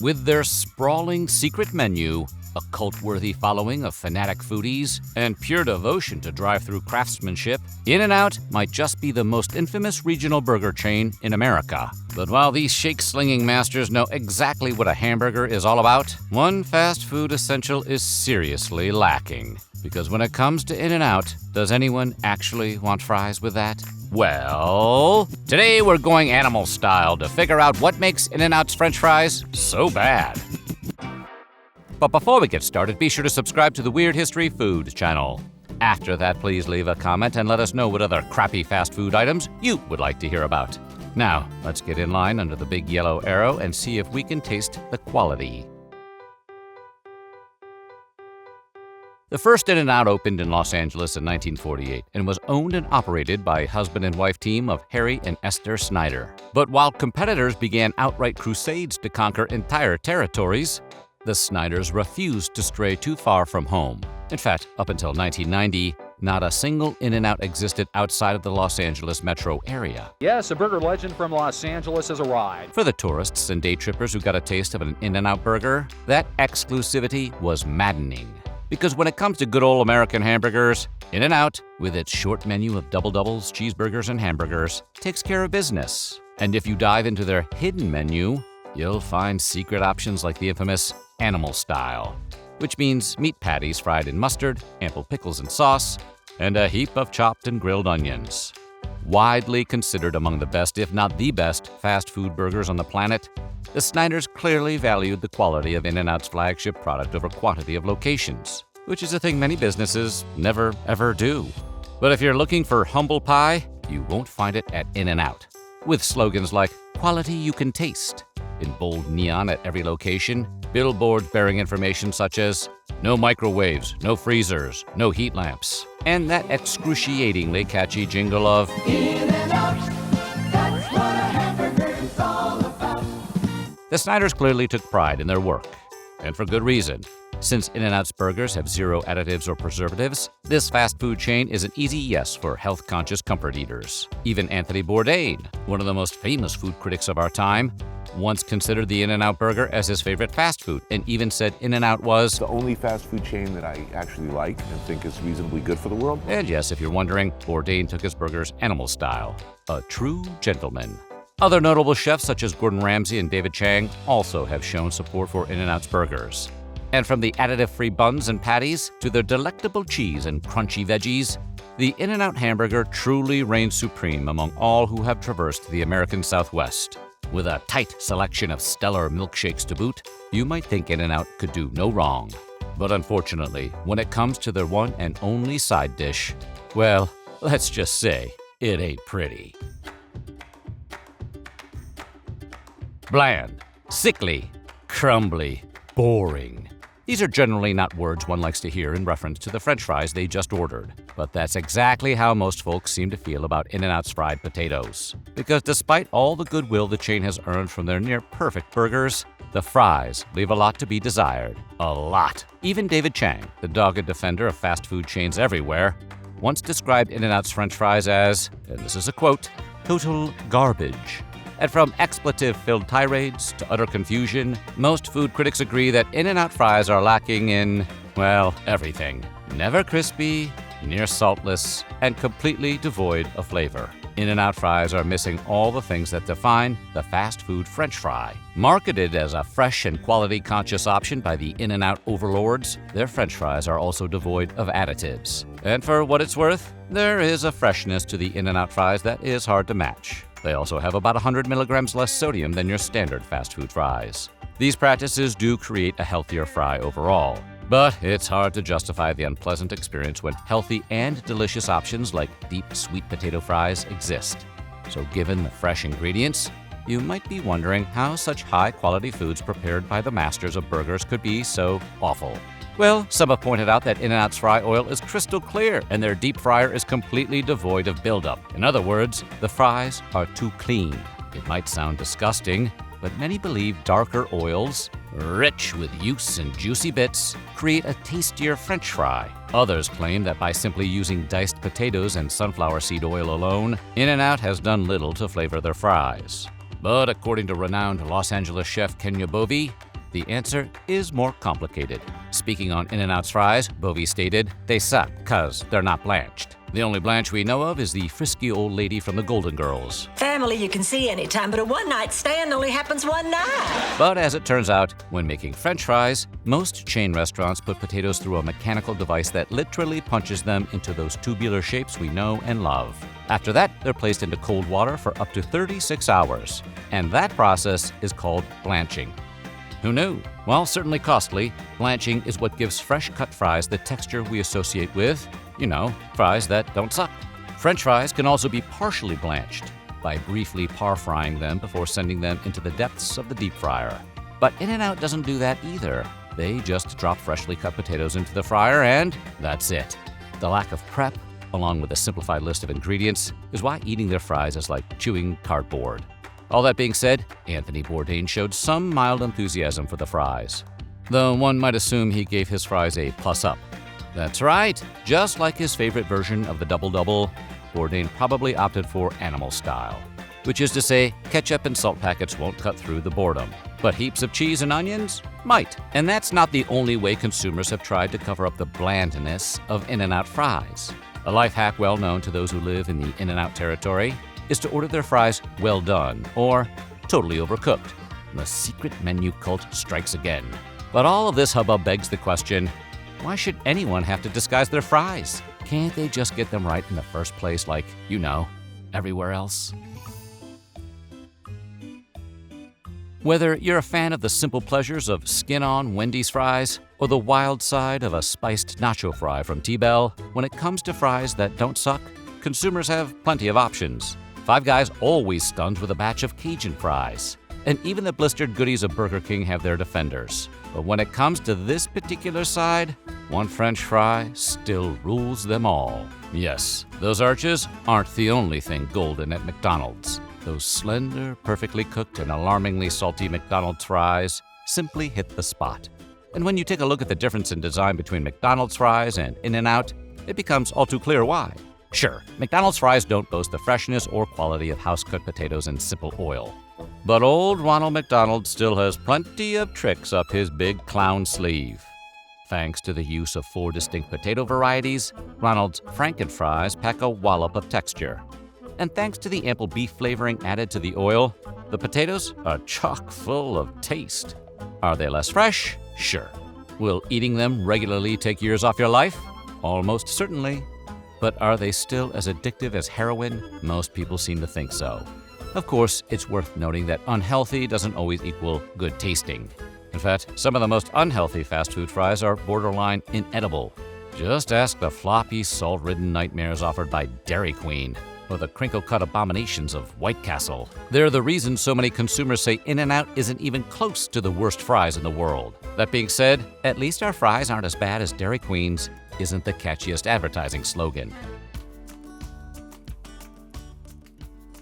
With their sprawling secret menu, a cult-worthy following of fanatic foodies, and pure devotion to drive-thru craftsmanship, In-N-Out might just be the most infamous regional burger chain in America. But while these shake-slinging masters know exactly what a hamburger is all about, one fast food essential is seriously lacking. Because when it comes to In-N-Out, does anyone actually want fries with that? Well, today we're going animal style to figure out what makes In-N-Out's French fries so bad. But before we get started, be sure to subscribe to the Weird History Food channel. After that, please leave a comment and let us know what other crappy fast food items you would like to hear about. Now, let's get in line under the big yellow arrow and see if we can taste the quality. The first In-N-Out opened in Los Angeles in 1948 and was owned and operated by a husband and wife team of Harry and Esther Snyder. But while competitors began outright crusades to conquer entire territories, the Snyders refused to stray too far from home. In fact, up until 1990, not a single In-N-Out existed outside of the Los Angeles metro area. Yes, a burger legend from Los Angeles has arrived. For the tourists and day trippers who got a taste of an In-N-Out burger, that exclusivity was maddening. Because when it comes to good old American hamburgers, In-N-Out, with its short menu of double-doubles, cheeseburgers, and hamburgers, takes care of business. And if you dive into their hidden menu, you'll find secret options like the infamous animal style, which means meat patties fried in mustard, ample pickles and sauce, and a heap of chopped and grilled onions. Widely considered among the best, if not the best, fast food burgers on the planet, the Snyders clearly valued the quality of In-N-Out's flagship product over quantity of locations, which is a thing many businesses never ever do. But if you're looking for humble pie, you won't find it at In-N-Out. With slogans like "Quality you can taste" in bold neon at every location, billboards bearing information such as "no microwaves, no freezers, no heat lamps," and that excruciatingly catchy jingle of "In-N-Out, that's what a hamburger is all about." The Snyders clearly took pride in their work, and for good reason. Since In-N-Out's burgers have zero additives or preservatives, this fast food chain is an easy yes for health-conscious comfort eaters. Even Anthony Bourdain, one of the most famous food critics of our time, once considered the In-N-Out burger as his favorite fast food, and even said In-N-Out was the only fast food chain that I actually like and think is reasonably good for the world. And yes, if you're wondering, Bourdain took his burgers animal style. A true gentleman. Other notable chefs such as Gordon Ramsay and David Chang also have shown support for In-N-Out's burgers. And from the additive-free buns and patties to their delectable cheese and crunchy veggies, the In-N-Out hamburger truly reigns supreme among all who have traversed the American Southwest. With a tight selection of stellar milkshakes to boot, you might think In-N-Out could do no wrong. But unfortunately, when it comes to their one and only side dish, well, let's just say it ain't pretty. Bland, sickly, crumbly, boring. These are generally not words one likes to hear in reference to the French fries they just ordered. But that's exactly how most folks seem to feel about In-N-Out's fried potatoes. Because despite all the goodwill the chain has earned from their near-perfect burgers, the fries leave a lot to be desired. A lot. Even David Chang, the dogged defender of fast food chains everywhere, once described In-N-Out's French fries as, and this is a quote, "total garbage." And from expletive-filled tirades to utter confusion, most food critics agree that In-N-Out fries are lacking in, well, everything. Never crispy, near saltless, and completely devoid of flavor. In-N-Out fries are missing all the things that define the fast food French fry. Marketed as a fresh and quality-conscious option by the In-N-Out overlords, their French fries are also devoid of additives. And for what it's worth, there is a freshness to the In-N-Out fries that is hard to match. They also have about 100 milligrams less sodium than your standard fast food fries. These practices do create a healthier fry overall, but it's hard to justify the unpleasant experience when healthy and delicious options like deep sweet potato fries exist. So given the fresh ingredients, you might be wondering how such high-quality foods prepared by the masters of burgers could be so awful. Well, some have pointed out that In-N-Out's fry oil is crystal clear and their deep fryer is completely devoid of buildup. In other words, the fries are too clean. It might sound disgusting, but many believe darker oils, rich with juice and juicy bits, create a tastier French fry. Others claim that by simply using diced potatoes and sunflower seed oil alone, In-N-Out has done little to flavor their fries. But according to renowned Los Angeles chef Kenya Bovee, The answer is more complicated. Speaking on In-N-Out's fries, Bovee stated, "They suck 'cause they're not blanched. The only blanch we know of is the frisky old lady from the Golden Girls." Family you can see anytime, but a one-night stand only happens one night. But as it turns out, when making French fries, most chain restaurants put potatoes through a mechanical device that literally punches them into those tubular shapes we know and love. After that, they're placed into cold water for up to 36 hours. And that process is called blanching. Who knew? While certainly costly, blanching is what gives fresh-cut fries the texture we associate with, fries that don't suck. French fries can also be partially blanched by briefly par-frying them before sending them into the depths of the deep fryer. But In-N-Out doesn't do that either. They just drop freshly cut potatoes into the fryer and that's it. The lack of prep, along with a simplified list of ingredients, is why eating their fries is like chewing cardboard. All that being said, Anthony Bourdain showed some mild enthusiasm for the fries, though one might assume he gave his fries a plus-up. That's right, just like his favorite version of the double-double, Bourdain probably opted for animal style, which is to say ketchup and salt packets won't cut through the boredom, but heaps of cheese and onions might. And that's not the only way consumers have tried to cover up the blandness of In-N-Out fries. A life hack well known to those who live in the In-N-Out territory is to order their fries well done or totally overcooked. The secret menu cult strikes again. But all of this hubbub begs the question, why should anyone have to disguise their fries? Can't they just get them right in the first place like, everywhere else? Whether you're a fan of the simple pleasures of skin-on Wendy's fries or the wild side of a spiced nacho fry from T-Bell, when it comes to fries that don't suck, consumers have plenty of options. Five Guys always stuns with a batch of Cajun fries. And even the blistered goodies of Burger King have their defenders. But when it comes to this particular side, one French fry still rules them all. Yes, those arches aren't the only thing golden at McDonald's. Those slender, perfectly cooked, and alarmingly salty McDonald's fries simply hit the spot. And when you take a look at the difference in design between McDonald's fries and In-N-Out, it becomes all too clear why. Sure, McDonald's fries don't boast the freshness or quality of house-cooked potatoes in simple oil. But old Ronald McDonald still has plenty of tricks up his big clown sleeve. Thanks to the use of 4 distinct potato varieties, Ronald's Franken-fries pack a wallop of texture. And thanks to the ample beef flavoring added to the oil, the potatoes are chock full of taste. Are they less fresh? Sure. Will eating them regularly take years off your life? Almost certainly. But are they still as addictive as heroin? Most people seem to think so. Of course, it's worth noting that unhealthy doesn't always equal good tasting. In fact, some of the most unhealthy fast food fries are borderline inedible. Just ask the floppy, salt-ridden nightmares offered by Dairy Queen or the crinkle-cut abominations of White Castle. They're the reason so many consumers say In-N-Out isn't even close to the worst fries in the world. That being said, at least our fries aren't as bad as Dairy Queen's isn't the catchiest advertising slogan.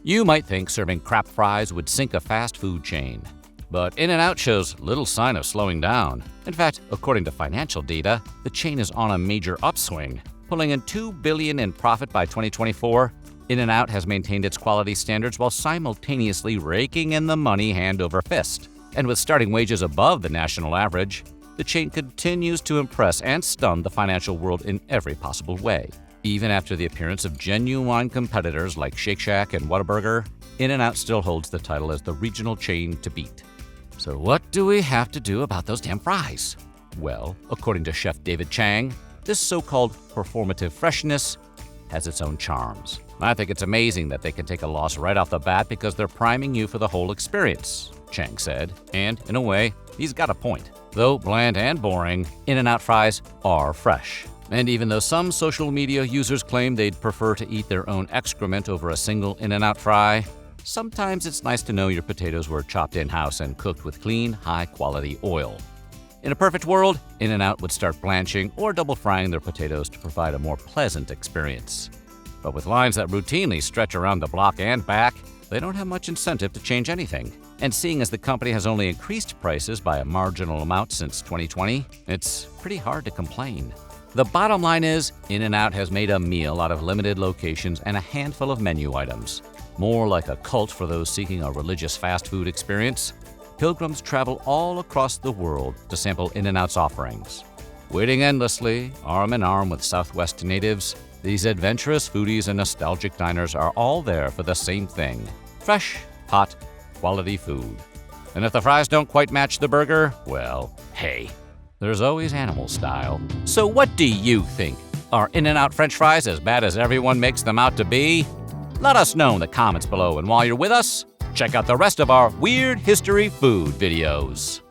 You might think serving crap fries would sink a fast food chain. But In-N-Out shows little sign of slowing down. In fact, according to financial data, the chain is on a major upswing. Pulling in $2 billion in profit by 2024, In-N-Out has maintained its quality standards while simultaneously raking in the money hand over fist. And with starting wages above the national average, the chain continues to impress and stun the financial world in every possible way. Even after the appearance of genuine competitors like Shake Shack and Whataburger, In-N-Out still holds the title as the regional chain to beat. So what do we have to do about those damn fries? Well, according to Chef David Chang, this so-called performative freshness has its own charms. I think it's amazing that they can take a loss right off the bat because they're priming you for the whole experience, Chang said. And in a way, he's got a point. Though bland and boring, In-N-Out fries are fresh. And even though some social media users claim they'd prefer to eat their own excrement over a single In-N-Out fry, sometimes it's nice to know your potatoes were chopped in-house and cooked with clean, high-quality oil. In a perfect world, In-N-Out would start blanching or double frying their potatoes to provide a more pleasant experience. But with lines that routinely stretch around the block and back, they don't have much incentive to change anything. And seeing as the company has only increased prices by a marginal amount since 2020, it's pretty hard to complain. The bottom line is, In-N-Out has made a meal out of limited locations and a handful of menu items. More like a cult for those seeking a religious fast food experience. pilgrims travel all across the world to sample In-N-Out's offerings. Waiting endlessly, arm in arm with Southwest natives, these adventurous foodies and nostalgic diners are all there for the same thing: fresh, hot, quality food. And if the fries don't quite match the burger, well, hey, there's always animal style. So what do you think? Are In-N-Out French fries as bad as everyone makes them out to be? Let us know in the comments below, and while you're with us, check out the rest of our Weird History Food videos.